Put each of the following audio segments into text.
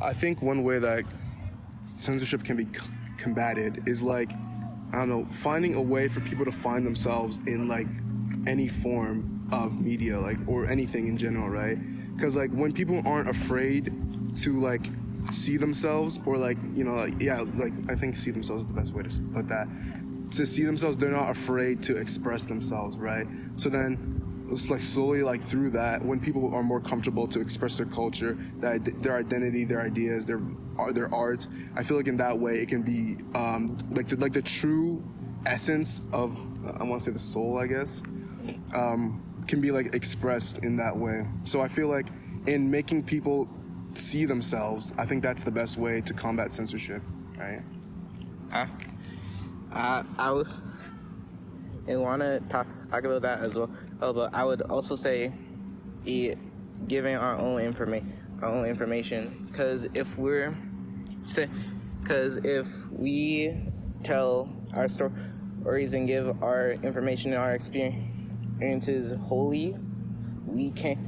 I think one way that censorship can be combated is like, I don't know, finding a way for people to find themselves in like any form of media, like, or anything in general, right? Because like when people aren't afraid to like see themselves, or like, you know, like, yeah, like I think see themselves is the best way to put that. To see themselves, they're not afraid to express themselves, right? So then it's like slowly, like through that, when people are more comfortable to express their culture, their identity, their ideas, their art, I feel like in that way it can be like the true essence of, I want to say the soul, I guess, can be like expressed in that way. So I feel like in making people see themselves, I think that's the best way to combat censorship, right? I would want to talk about that as well. But I would also say, giving our own information, because if we tell our stories and give our information and our experiences wholly, we can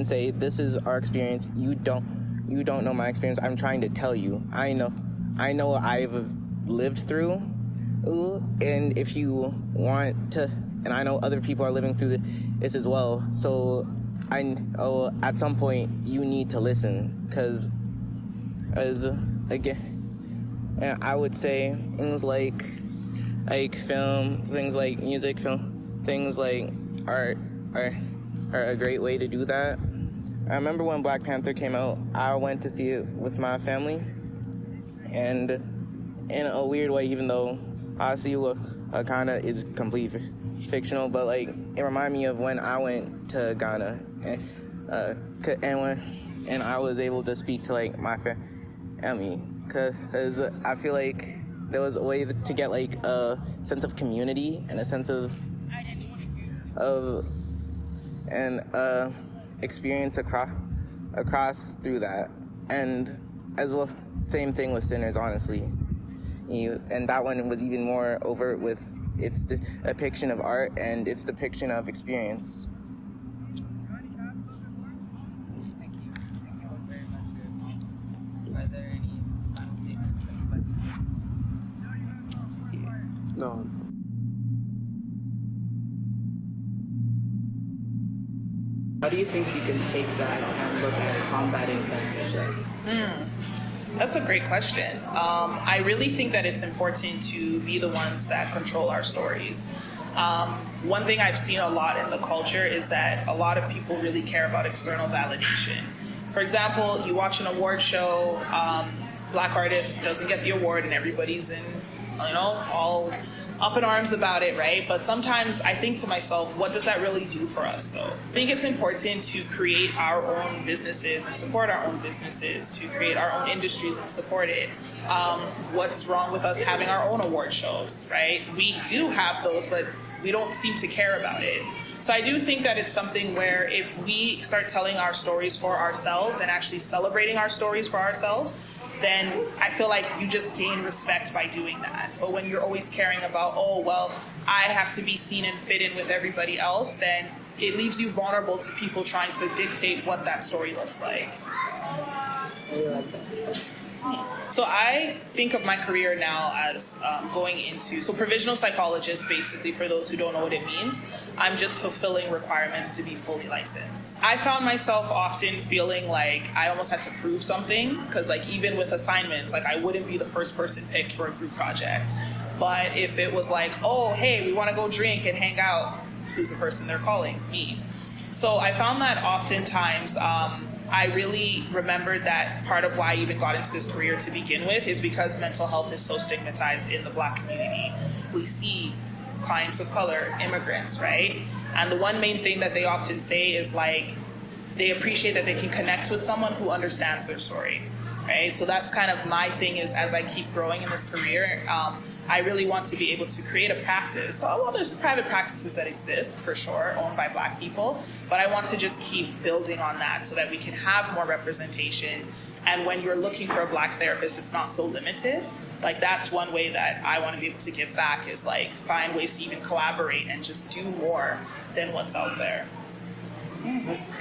say, this is our experience. You don't know my experience. I'm trying to tell you. I know what I've lived through, and if you want to, and I know other people are living through this as well. So I know at some point you need to listen, because again, I would say things like film, things like music, film, things like art are a great way to do that. I remember when Black Panther came out, I went to see it with my family, and in a weird way, even though obviously Wakanda is completely fictional, but like it reminded me of when I went to Ghana, and I was able to speak to like my family, because I feel like there was a way to get like a sense of community and a sense of experience across through that. And as well, same thing with Sinners, honestly. And that one was even more overt with its depiction of art and its depiction of experience. Thank you. Thank you both very much for your responses. Are there any final statements that you'd like to make? No. How do you think we can take that and look at combating censorship? That's a great question. I really think that it's important to be the ones that control our stories. One thing I've seen a lot in the culture is that a lot of people really care about external validation. For example, you watch an award show, Black artist doesn't get the award, and everybody's all up in arms about it, right? But sometimes I think to myself, what does that really do for us, though? I think it's important to create our own businesses and support our own businesses, to create our own industries and support it. What's wrong with us having our own award shows, right? We do have those, but we don't seem to care about it. So I do think that it's something where if we start telling our stories for ourselves and actually celebrating our stories for ourselves, then I feel like you just gain respect by doing that. But when you're always caring about, oh, well, I have to be seen and fit in with everybody else, then it leaves you vulnerable to people trying to dictate what that story looks like. So I think of my career now as going into, so provisional psychologist, basically, for those who don't know what it means, I'm just fulfilling requirements to be fully licensed. I found myself often feeling like I almost had to prove something, because like even with assignments, like I wouldn't be the first person picked for a group project. But if it was like, oh, hey, we want to go drink and hang out, who's the person they're calling? Me. So I found that oftentimes, I really remembered that part of why I even got into this career to begin with is because mental health is so stigmatized in the Black community. We see clients of color, immigrants, right? And the one main thing that they often say is like, they appreciate that they can connect with someone who understands their story, right? So that's kind of my thing, is as I keep growing in this career, I really want to be able to create a practice. Well, there's private practices that exist, for sure, owned by Black people, but I want to just keep building on that so that we can have more representation. And when you're looking for a Black therapist, it's not so limited. Like, that's one way that I want to be able to give back, is like find ways to even collaborate and just do more than what's out there.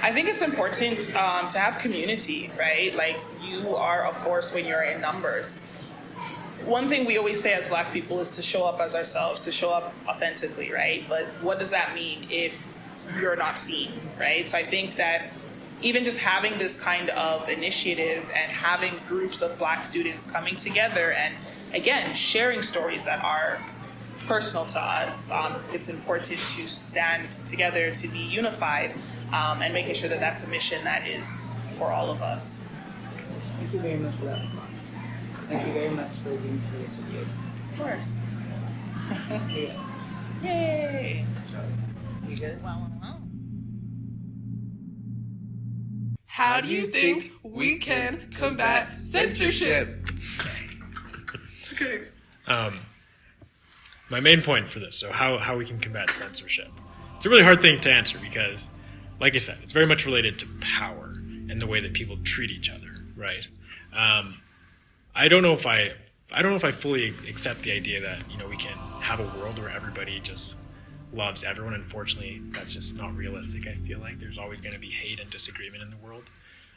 I think it's important to have community, right? Like, you are a force when you're in numbers. One thing we always say as Black people is to show up as ourselves, to show up authentically, right? But what does that mean if you're not seen, right? So I think that even just having this kind of initiative and having groups of Black students coming together and, again, sharing stories that are personal to us, it's important to stand together, to be unified, and making sure that that's a mission that is for all of us. Thank you very much for that response. Thank you very much for being to the interview. Of course. Yeah. Yay! You good? Wow. How do you think we can combat censorship? Okay. My main point for this, so how we can combat censorship. It's a really hard thing to answer because, like I said, it's very much related to power and the way that people treat each other, right? I don't know if I fully accept the idea that, you know, we can have a world where everybody just loves everyone. Unfortunately, that's just not realistic. I feel like there's always going to be hate and disagreement in the world.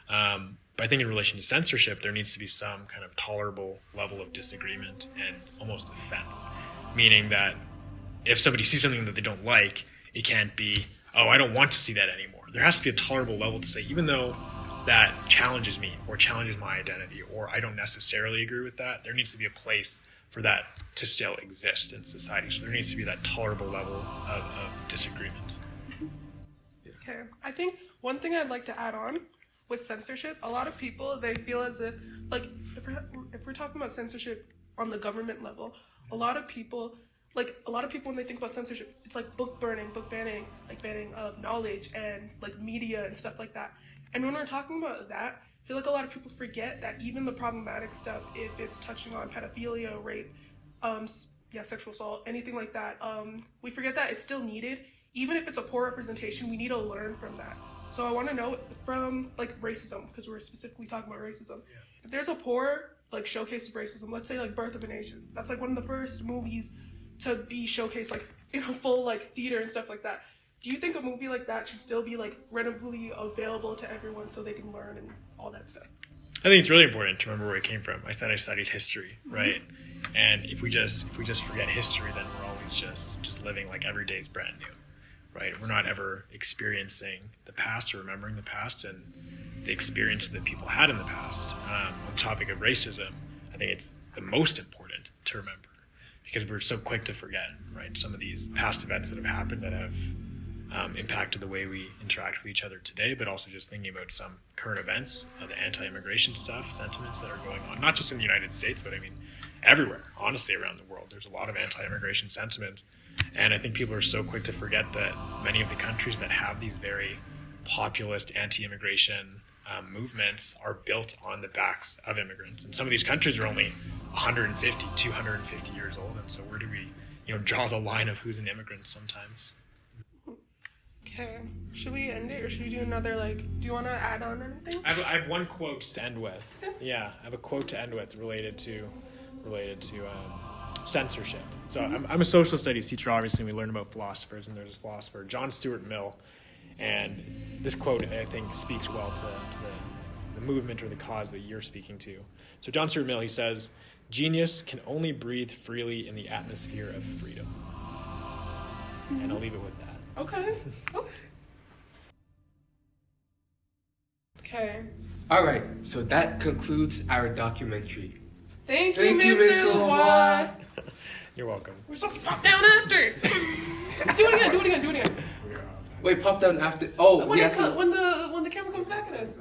But I think in relation to censorship, there needs to be some kind of tolerable level of disagreement and almost offense. Meaning that if somebody sees something that they don't like, it can't be, oh, I don't want to see that anymore. There has to be a tolerable level to say, even though that challenges me or challenges my identity, or I don't necessarily agree with that, there needs to be a place for that to still exist in society. So there needs to be that tolerable level of disagreement. Okay. I think one thing I'd like to add on with censorship, a lot of people, they feel as if, like, if we're talking about censorship on the government level, a lot of people when they think about censorship, it's like book banning, like banning of knowledge and like media and stuff like that. And when we're talking about that, I feel like a lot of people forget that even the problematic stuff, if it's touching on pedophilia, rape, sexual assault, anything like that, we forget that it's still needed. Even if it's a poor representation, we need to learn from that. So I want to know from like racism, because we're specifically talking about racism. If there's a poor like showcase of racism, let's say like Birth of a Nation, that's like one of the first movies to be showcased like in a full like theater and stuff like that. Do you think a movie like that should still be like readily available to everyone so they can learn and all that stuff? I think it's really important to remember where it came from. I said I studied history, right? Mm-hmm. And if we just forget history, then we're always just living like every day is brand new, right? We're not ever experiencing the past or remembering the past and the experience that people had in the past. On the topic of racism, I think it's the most important to remember because we're so quick to forget, right? Some of these past events that have happened that have impacted the way we interact with each other today, but also just thinking about some current events, the anti-immigration stuff, sentiments that are going on, not just in the United States, but I mean everywhere, honestly, around the world. There's a lot of anti-immigration sentiment. And I think people are so quick to forget that many of the countries that have these very populist anti-immigration movements are built on the backs of immigrants. And some of these countries are only 150, 250 years old. And so where do we, draw the line of who's an immigrant sometimes? Okay. Should we end it or should we do another, do you want to add on anything? I have one quote to end with. Yeah, I have a quote to end with related to censorship. So I'm a social studies teacher, obviously, and we learn about philosophers, and there's a philosopher, John Stuart Mill, and this quote, I think, speaks well to the movement or the cause that you're speaking to. So John Stuart Mill, he says, "Genius can only breathe freely in the atmosphere of freedom." And I'll leave it with that. Okay. Okay. All right, so that concludes our documentary. Thank you, Mr. Lavoie. You're welcome. We're supposed to pop down after. Do it again. Wait, pop down after. Oh, When we the have to. camera comes back at us.